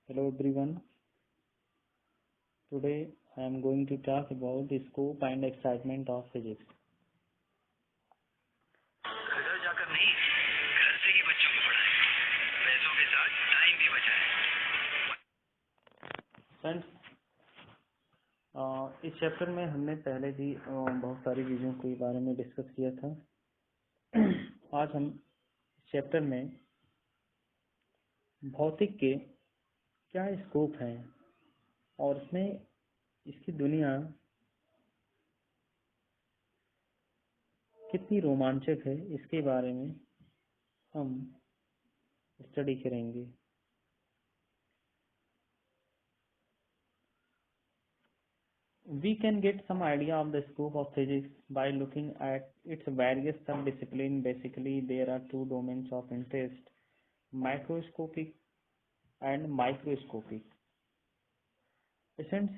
Hello everyone. Today I am going to talk about the scope and excitement of physics. घर जाकर नहीं, घर से ही बच्चों को पढ़ाएं, पैसों के साथ टाइम भी बचाएं। फ्रेंड्स, इस चैप्टर में हमने पहले भी बहुत सारी चीज़ों के बारे में डिस्कस किया था। आज हम इस चैप्टर में भौतिक के क्या स्कोप है और इसमें इसकी दुनिया कितनी रोमांचक है, इसके बारे में हम स्टडी करेंगे। We can get some idea of the scope of physics by looking at its various sub-disciplines. Basically, there are two domains of interest, macroscopic and microscopic. Since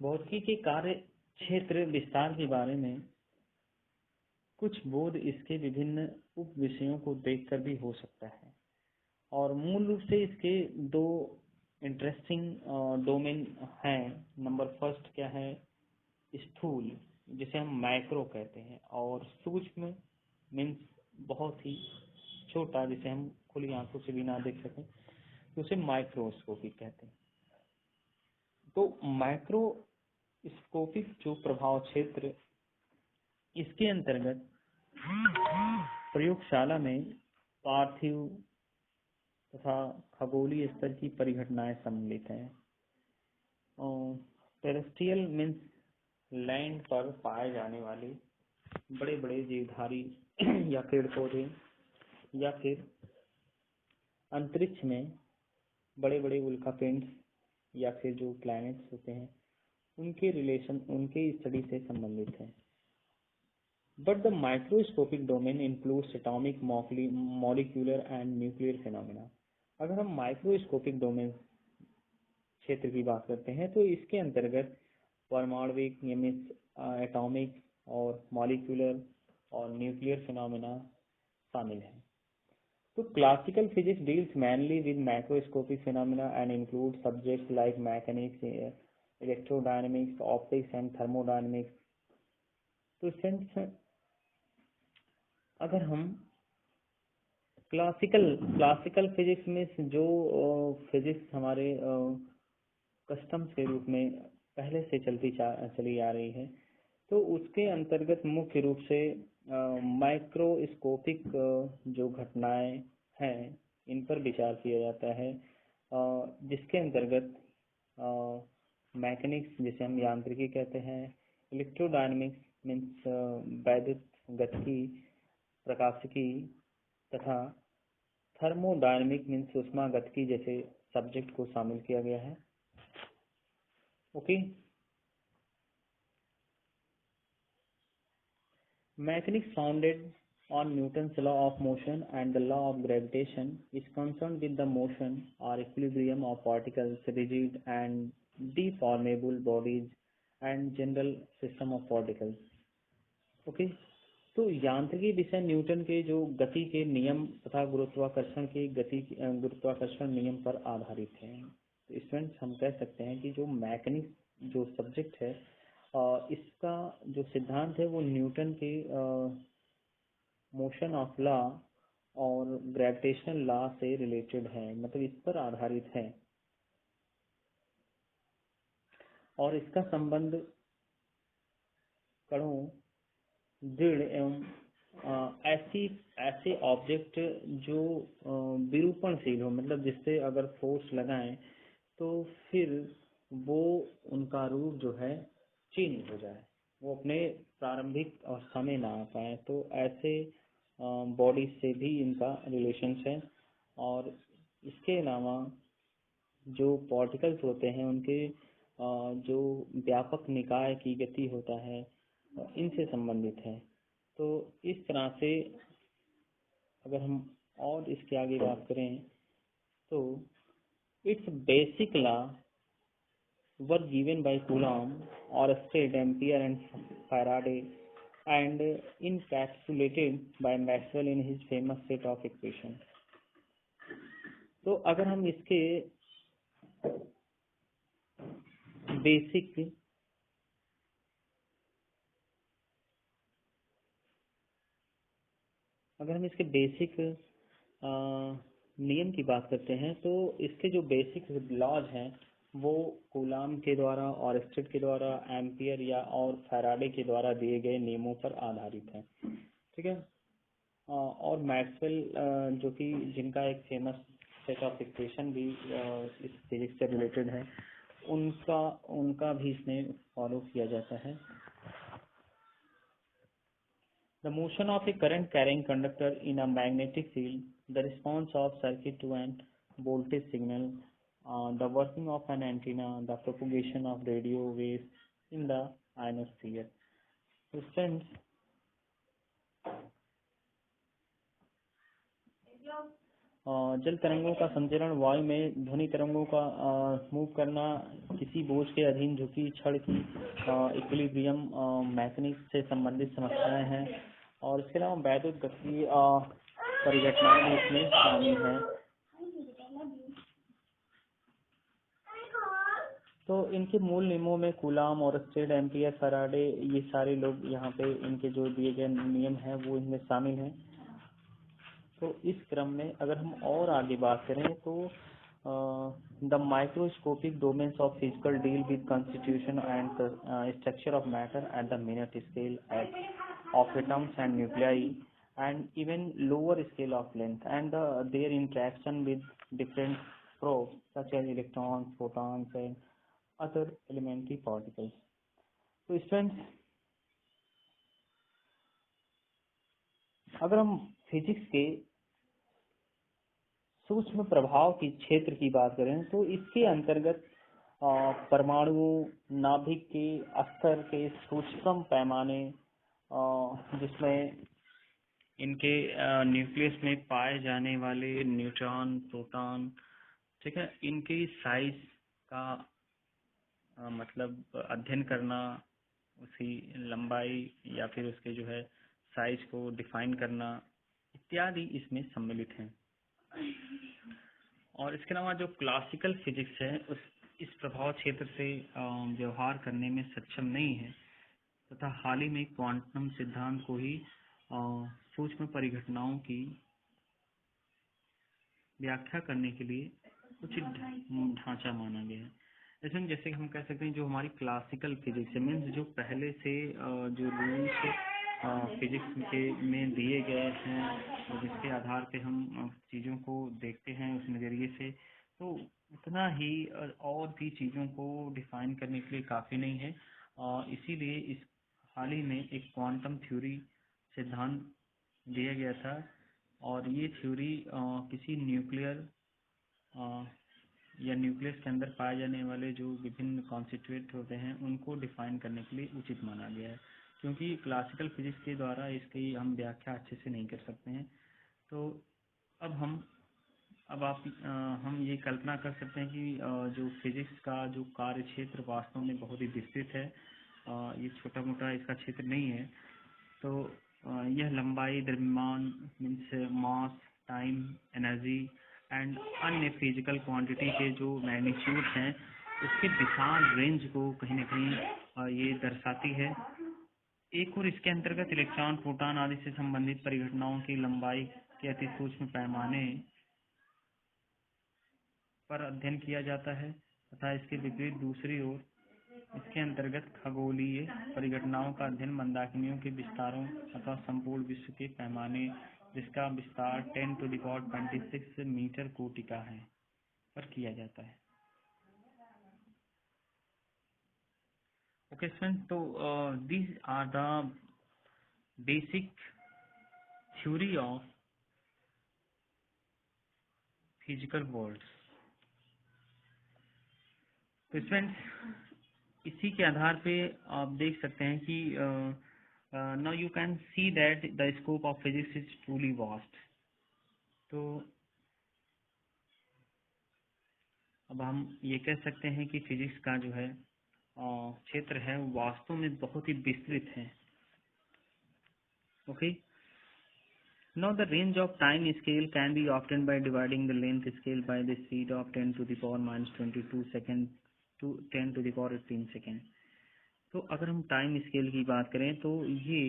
भौतिकी के कार्य क्षेत्र विस्तार के बारे में कुछ बोध इसके विभिन्न उप विषयों को देखकर भी हो सकता है, और मूल रूप से इसके दो इंटरेस्टिंग डोमेन हैं। नंबर फर्स्ट क्या है, स्थूल, जिसे हम मैक्रो कहते हैं, और सूक्ष्म मीन्स बहुत ही छोटा, जिसे हम खुली आंखों से भी ना देख सकें, तो उसे माइक्रोस्कोपिक कहते हैं। तो माइक्रोस्कोपिक जो प्रभाव क्षेत्र, इसके अंतर्गत प्रयोगशाला में पार्थिव तथा खगोलीय स्तर की परिघटनाएं सम्मिलित हैं। टेरेस्ट्रियल मीन्स लैंड पर पाए जाने वाले बड़े बड़े जीवधारी या पेड़ पौधे, या फिर अंतरिक्ष में बड़े बड़े उल्कापिंड या फिर जो प्लैनेट्स होते हैं, उनके रिलेशन, उनके स्टडी से संबंधित है। But the microscopic domain includes atomic, molecular and nuclear phenomena. अगर हम माइक्रोस्कोपिक डोमेन क्षेत्र की बात करते हैं तो इसके अंतर्गत परमाणविक, एटॉमिक और मॉलिक्यूलर और न्यूक्लियर फिनोमेना शामिल हैं। तो classical physics deals mainly with macroscopic phenomena and includes subjects like mechanics, electrodynamics, optics and thermodynamics. तो सेंस अगर हम क्लासिकल फिजिक्स में जो फिजिक्स हमारे कस्टम्स के रूप में पहले से चली आ रही है, तो उसके अंतर्गत मुख्य रूप से माइक्रोस्कोपिक जो घटनाएं हैं, इन पर विचार किया जाता है, जिसके अंतर्गत मैकेनिक्स, जिसे हम यांत्रिकी कहते हैं, इलेक्ट्रोडायनेमिक्स मीन्स वैद्युत गतिकी, प्रकाशिकी, तथा थर्मोडायनेमिक मीन्स ऊष्मा गतिकी जैसे सब्जेक्ट को शामिल किया गया है। Okay, Mechanics founded on Newton's law of motion and the law of gravitation is concerned with the motion or equilibrium of particles, rigid and deformable bodies and general system of particles. Okay, तो यांत्रिकी विषय Newton के जो गति के नियम तथा गुरुत्वाकर्षण नियम पर आधारित है। तो स्टूडेंट्स, हम कह सकते हैं कि जो मैकेनिक्स जो सब्जेक्ट है, इसका जो सिद्धांत है वो न्यूटन के मोशन ऑफ लॉ और ग्रेविटेशनल लॉ से रिलेटेड है, मतलब इस पर आधारित है, और इसका संबंध कणों, दृढ़ एवं ऐसे ऑब्जेक्ट जो विरूपणशील हो, मतलब जिससे अगर फोर्स लगाएं तो फिर वो उनका रूप जो है चेंज हो जाए, वो अपने प्रारंभिक अवस्था में ना आ पाए, तो ऐसे बॉडी से भी इनका रिलेशंस है। और इसके अलावा जो पार्टिकल्स होते हैं, उनके जो व्यापक निकाय की गति होता है, इनसे संबंधित है। तो इस तरह से अगर हम और इसके आगे बात करें तो it's basic law were given by Coulomb, Oersted, Ampere and Faraday, and encapsulated by Maxwell in his famous set of equations. तो अगर हम इसके बेसिक नियम की बात करते हैं तो इसके जो बेसिक लॉज हैं वो कूलाम के द्वारा, ऑरस्टेड के द्वारा, एम्पियर या और फैराडे के द्वारा दिए गए नियमों पर आधारित हैं। ठीक है। और मैक्सवेल जो कि जिनका एक फेमस सेट ऑफ इक्वेशन भी इस फिजिक्स से रिलेटेड है, उनका भी इसमें फॉलो किया जाता है। The motion of a current carrying conductor in a magnetic field, the response of circuit to an voltage signal, the working of an antenna, the propagation of radio waves in the ionosphere. So friends, जल तरंगों का संचरण, वायु में ध्वनि तरंगों का move करना, किसी बोझ के अधीन झुकी छड़ की इक्विलिब्रियम मैकेनिक्स से संबंधित समस्याएं हैं, और इसके अलावा वैद्युत गति परिघटनाएं भी इसमें शामिल हैं। तो इनके मूल नियमों में कूलाम, ऑरस्टेड, एम्पियर, फैराडे, ये सारे लोग यहाँ पे इनके जो दिए गए नियम हैं वो इनमें शामिल हैं। तो इस क्रम में अगर हम और आगे बात करें तो the microscopic domains of physical deal with constitution and structure of matter at the minute scale of atoms and nuclei, and even lower scale of length, and their interaction with different probes such as electrons, photons and other elementary particles. तो students, अगर हम physics के सूक्ष्म प्रभाव की क्षेत्र की बात करें तो इसके अंतर्गत परमाणुओं, नाभिक के स्तर के सूक्ष्म पैमाने, जिसमें इनके न्यूक्लियस में पाए जाने वाले न्यूट्रॉन, प्रोटॉन, ठीक है, इनके साइज का मतलब अध्ययन करना, उसी लंबाई या फिर उसके जो है साइज को डिफाइन करना इत्यादि इसमें सम्मिलित हैं। और इसके अलावा जो क्लासिकल फिजिक्स है इस प्रभाव क्षेत्र से व्यवहार करने में सक्षम नहीं है, तथा हाल ही में क्वांटम सिद्धांत को ही सूक्ष्म परिघटनाओं की व्याख्या करने के लिए उचित ढांचा माना गया है। इसमें जैसे हम कह सकते हैं जो हमारी क्लासिकल फिजिक्स है, मीन्स जो पहले से जो रूल्स फिजिक्स के में दिए गए हैं और जिसके आधार पे हम चीज़ों को देखते हैं उस नज़रिए से, तो उतना ही और भी चीज़ों को डिफाइन करने के लिए काफ़ी नहीं है। इसीलिए इस हाल ही में एक क्वांटम थ्योरी सिद्धांत दिया गया था, और ये थ्योरी किसी न्यूक्लियर या न्यूक्लियस के अंदर पाए जाने वाले जो विभिन्न कॉन्स्टिट्यूएंट होते हैं उनको डिफाइन करने के लिए उचित माना गया है, क्योंकि क्लासिकल फिजिक्स के द्वारा इसकी हम व्याख्या अच्छे से नहीं कर सकते हैं। तो अब हम ये कल्पना कर सकते हैं कि जो फिजिक्स का जो कार्य क्षेत्र वास्तव में बहुत ही विस्तृत है, ये छोटा मोटा इसका क्षेत्र नहीं है। तो यह लंबाई, द्रव्यमान, means mass, time, energy and अन्य फिजिकल क्वांटिटी के जो मैग्नीट्यूड हैं उसके विशाल रेंज को कहीं न कहीं ये दर्शाती है। एक और इसके अंतर्गत इलेक्ट्रॉन, प्रोटॉन आदि से संबंधित परिघटनाओं की लंबाई के अति सूक्ष्म पैमाने पर अध्ययन किया जाता है, तथा इसके विपरीत दूसरी ओर इसके अंतर्गत खगोलीय परिघटनाओं का अध्ययन मंदाकिनियों के विस्तारों अथवा संपूर्ण विश्व के पैमाने, जिसका विस्तार 10⁻26 मीटर कोटि है, पर किया जाता है। ओके फ्रेंड्स, तो these are the basic theory of physical worlds। तो फ्रेंड्स इसी के आधार पे आप देख सकते हैं कि now you can see that the scope of physics is truly vast। तो अब हम ये कह सकते हैं कि फिजिक्स का जो है क्षेत्र है वास्तव में बहुत ही विस्तृत है। Okay, Now the range of time scale can be obtained by dividing the length scale by the speed of 10 to the power minus 22 second to 10 to the power 18 second. तो अगर हम टाइम स्केल की बात करें तो ये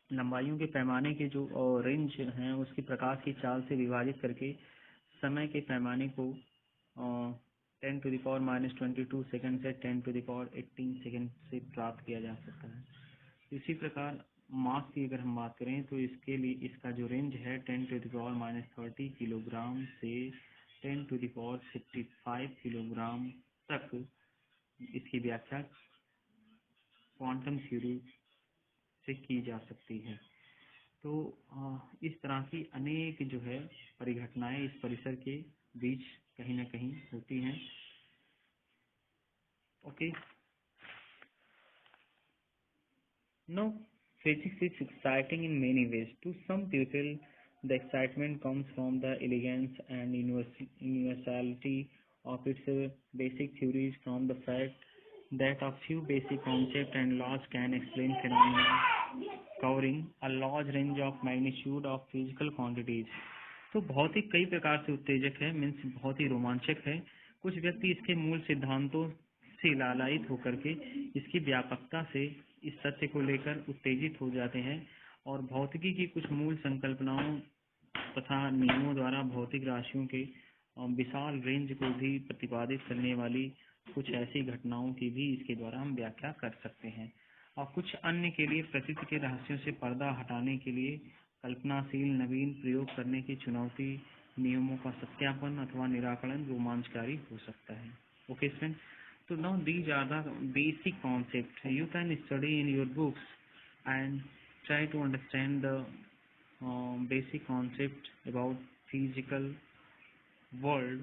लंबाइयों के पैमाने के जो रेंज हैं उसकी प्रकाश की चाल से विभाजित करके समय के पैमाने को 10 to the power minus 22 second से 10 टू द पावर 18 सेकेंड से प्राप्त किया जा सकता है। इसी प्रकार मास की अगर हम बात करें तो इसके लिए इसका जो रेंज है 10 to the power minus 30 kilogram से 10 टू द पावर 55 किलोग्राम तक इसकी व्याख्या क्वांटम थ्योरी से की जा सकती है। तो इस तरह की अनेक जो है परिघटनाएं इस परिसर के बीच कहीं न कहीं होती हैं। Okay, no physics is exciting in many ways. To some people, the excitement comes from the elegance and universality of its basic theories, from the fact that a few basic concepts and laws can explain phenomena covering a large range of magnitude of physical quantities. तो भौतिक कई प्रकार से उत्तेजक है, means बहुत ही रोमांचक है। कुछ व्यक्ति इसके मूल सिद्धांतों से लालायित होकर के इसकी व्यापकता से इस सत्य को लेकर उत्तेजित हो जाते हैं और भौतिकी की कुछ मूल संकल्पनाओं तथा नियमों द्वारा भौतिक राशियों के विशाल रेंज को भी प्रतिपादित करने वाली कुछ ऐसी घटनाओं की भी इसके द्वारा हम व्याख्या कर सकते हैं। और कुछ अन्य के लिए प्रकृति के रहस्यों से पर्दा हटाने के लिए कल्पनाशील नवीन प्रयोग करने की चुनौती, नियमों का सत्यापन अथवा निराकरण रोमांचकारी हो सकता है। Okay friend, so now these are the basic concepts you can study in your books and try to understand the basic concept about physical world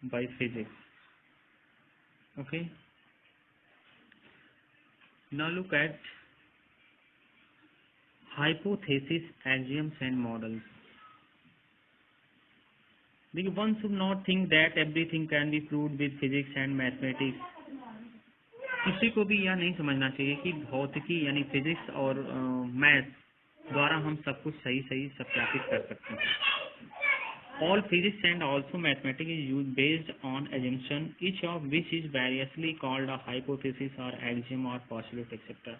by physics. Okay, now look at hypothesis, axioms and models. One should not think that everything can be proved with physics and mathematics. किसी को भी यह नहीं समझना चाहिए कि भौतिकी यानी फिजिक्स और मैथ द्वारा हम सब कुछ सही सही सत्यापित कर सकते हैं। All physics and also mathematics is used based on assumption, each of which is variously called a hypothesis or axiom or postulate etc.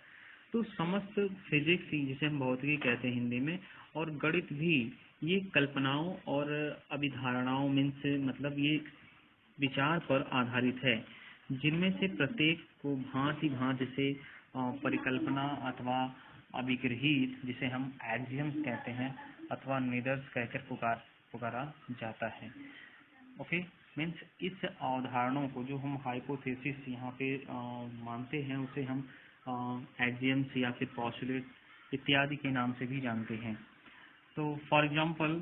तो समस्त फिजिक्स जिसे हम भौतिकी कहते हैं हिंदी में और गणित भी ये कल्पनाओं और अभिधारणाओं में से मतलब ये विचार पर आधारित है, जिनमें से प्रत्येक को भांति भांति से परिकल्पना अथवा अभिगृहित जिसे हम एक्सियम्स कहते हैं अथवा निदर्श कहकर पुकारा जाता है। ओके, मीन्स इस अवधारणाओं को जो हम हाइपोथेसिस यहाँ पे मानते हैं उसे हम एक्सियम्स या फिर पोस्टुलेट इत्यादि के नाम से भी जानते हैं। तो for example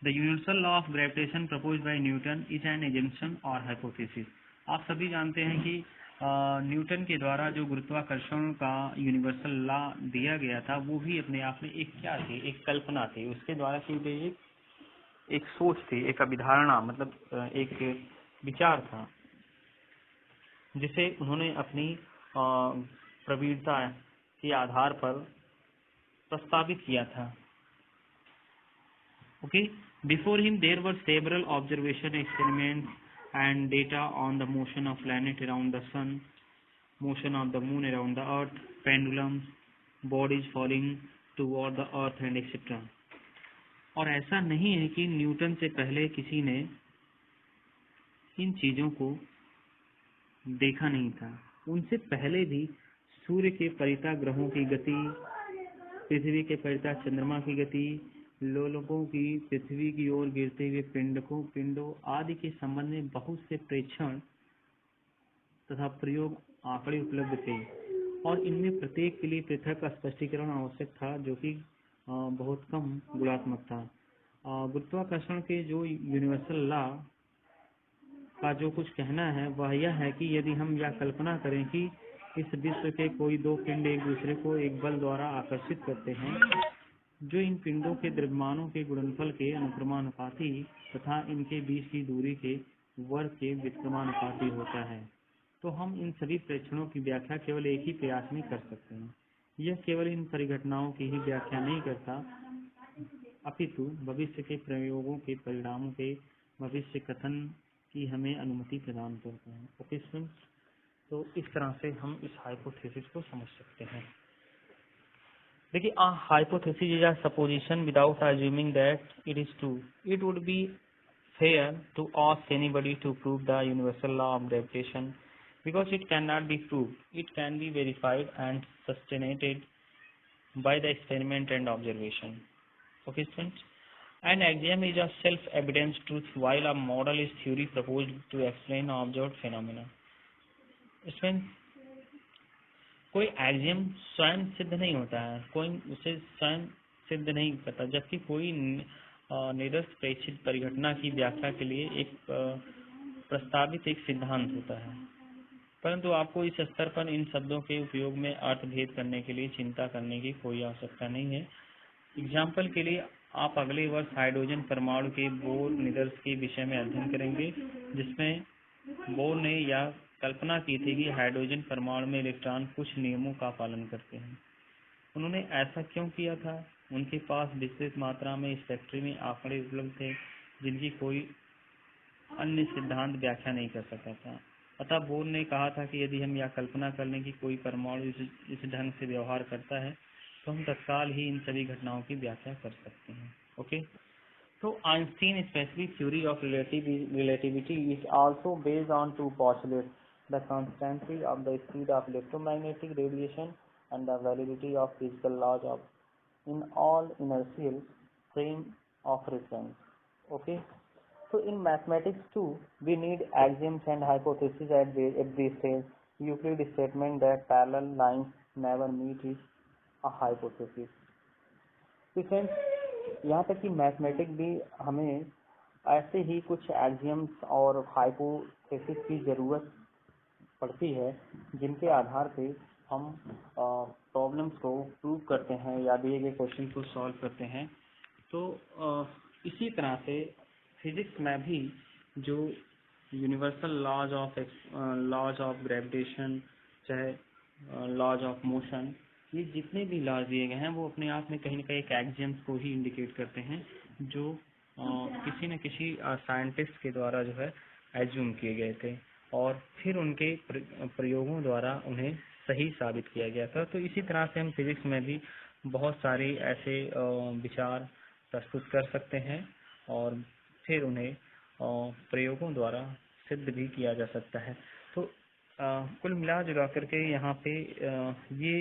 the universal law of gravitation proposed by Newton is an assumption और हाइपोथेसिस। आप सभी जानते हैं कि न्यूटन के द्वारा जो गुरुत्वाकर्षण का यूनिवर्सल लॉ दिया गया था वो भी अपने आप में एक क्या थी, एक कल्पना थी। उसके द्वारा की गई एक सोच थी, एक अभिधारणा मतलब एक विचार था जिसे उन्होंने अपनी प्रवीणता के आधार पर प्रस्तावित किया था। Okay, before him there were several observation experiments and data on the motion of planet around the sun, motion of the moon around the earth, pendulums, bodies falling toward the earth and etc. और ऐसा नहीं है कि Newton से पहले किसी ने इन चीजों को देखा नहीं था। उनसे पहले भी सूर्य के परितः ग्रहों की गति, पृथ्वी के परितः चंद्रमा की गति, लोलकों की पृथ्वी की ओर गिरते हुए पिंडों आदि के संबंध में बहुत से प्रेक्षण तथा प्रयोग आंकड़े उपलब्ध थे और इनमें प्रत्येक के लिए पृथक स्पष्टीकरण आवश्यक था जो कि बहुत कम गुणात्मक था। गुरुत्वाकर्षण के जो यूनिवर्सल लॉ का जो कुछ कहना है वह यह है कि यदि हम यह कल्पना करें कि इस विश्व के कोई दो पिंड एक दूसरे को एक बल द्वारा आकर्षित करते हैं जो इन पिंडों के द्रव्यमानों के गुणनफल के अनुक्रमानुपाती तथा इनके बीच की दूरी के वर्ग के व्युत्क्रमानुपाती होता है। तो हम इन सभी प्रेक्षणों की व्याख्या केवल एक ही प्रयास में कर सकते हैं। यह केवल इन परिघटनाओं की ही व्याख्या नहीं करता, अपितु भविष्य के प्रयोगों के परिणामों के भविष्य कथन की हमें अनुमति प्रदान करता है। ओके स्टूडेंट्स, तो इस तरह से हम इस हाइपोथेसिस को समझ सकते हैं। देखिए, hypothesis is a supposition without assuming that it is true. It would be fair to ask anybody to prove the universal law of gravitation because it cannot be proved. It can be verified and sustained by the experiment and observation. Okay, students? An axiom is a self-evident truth while a model is theory proposed to explain observed phenomena. Students, कोई axiom स्वयं सिद्ध नहीं होता है, कोई उसे स्वयं सिद्ध नहीं करता, जबकि कोई निरस्त प्रेक्षित परिघटना की व्याख्या के लिए एक प्रस्तावित एक सिद्धांत होता है। परंतु आपको इस स्तर पर इन शब्दों के उपयोग में अर्थभेद करने के लिए चिंता करने की कोई आवश्यकता नहीं है। एग्जाम्पल के लिए आप अगले वर्ष हाइड्रोजन परमाणु के बोर निदर्श के विषय में अध्ययन करेंगे, जिसमें बोर ने यह कल्पना की थी कि हाइड्रोजन परमाणु में इलेक्ट्रॉन कुछ नियमों का पालन करते हैं। उन्होंने ऐसा क्यों किया था? उनके पास विस्तृत मात्रा में स्पेक्ट्रम में आंकड़े उपलब्ध थे जिनकी कोई अन्य सिद्धांत व्याख्या नहीं कर सकता था। अतः बोर ने कहा था कि यदि हम यह कल्पना कर लें कि कोई परमाणु इस ढंग से व्यवहार करता है तो हम तत्काल ही इन सभी घटनाओं की व्याख्या कर सकते हैं। ओके, तो Einstein specific theory of relativity is also based on two postulates: the constancy of the speed of electromagnetic radiation and the validity of physical laws of in all inertial frame of reference. Okay, so in mathematics too we need axioms and hypotheses at this stage. Euclid's statement that parallel lines never meet is a hypothesis. तो friends, यहाँ तक कि mathematic भी हमें ऐसे ही कुछ axioms और hypothesis की ज़रूरत पड़ती है जिनके आधार पे हम प्रॉब्लम्स को प्रूव करते हैं या दिए गए क्वेश्चन को सॉल्व करते हैं। तो इसी तरह से फिजिक्स में भी जो यूनिवर्सल लॉज ऑफ ग्रेविटेशन, चाहे लॉज ऑफ मोशन, ये जितने भी लॉज दिए गए हैं वो अपने आप में कहीं ना कहीं एक एक्सियम्स को ही इंडिकेट करते हैं जो किसी न किसी साइंटिस्ट के द्वारा जो है एज्यूम किए गए थे और फिर उनके प्रयोगों द्वारा उन्हें सही साबित किया गया था। तो इसी तरह से हम फिजिक्स में भी बहुत सारे ऐसे विचार प्रस्तुत कर सकते हैं और फिर उन्हें प्रयोगों द्वारा सिद्ध भी किया जा सकता है। तो कुल मिला जुला करके यहाँ पे ये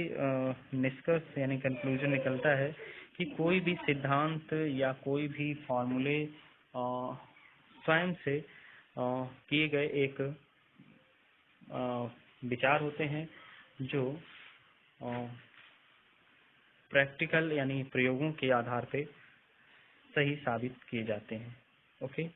निष्कर्ष यानी कंक्लूजन निकलता है कि कोई भी सिद्धांत या कोई भी फॉर्मूले स्वयं से किए गए एक विचार होते हैं जो प्रैक्टिकल यानी प्रयोगों के आधार पे सही साबित किए जाते हैं। ओके।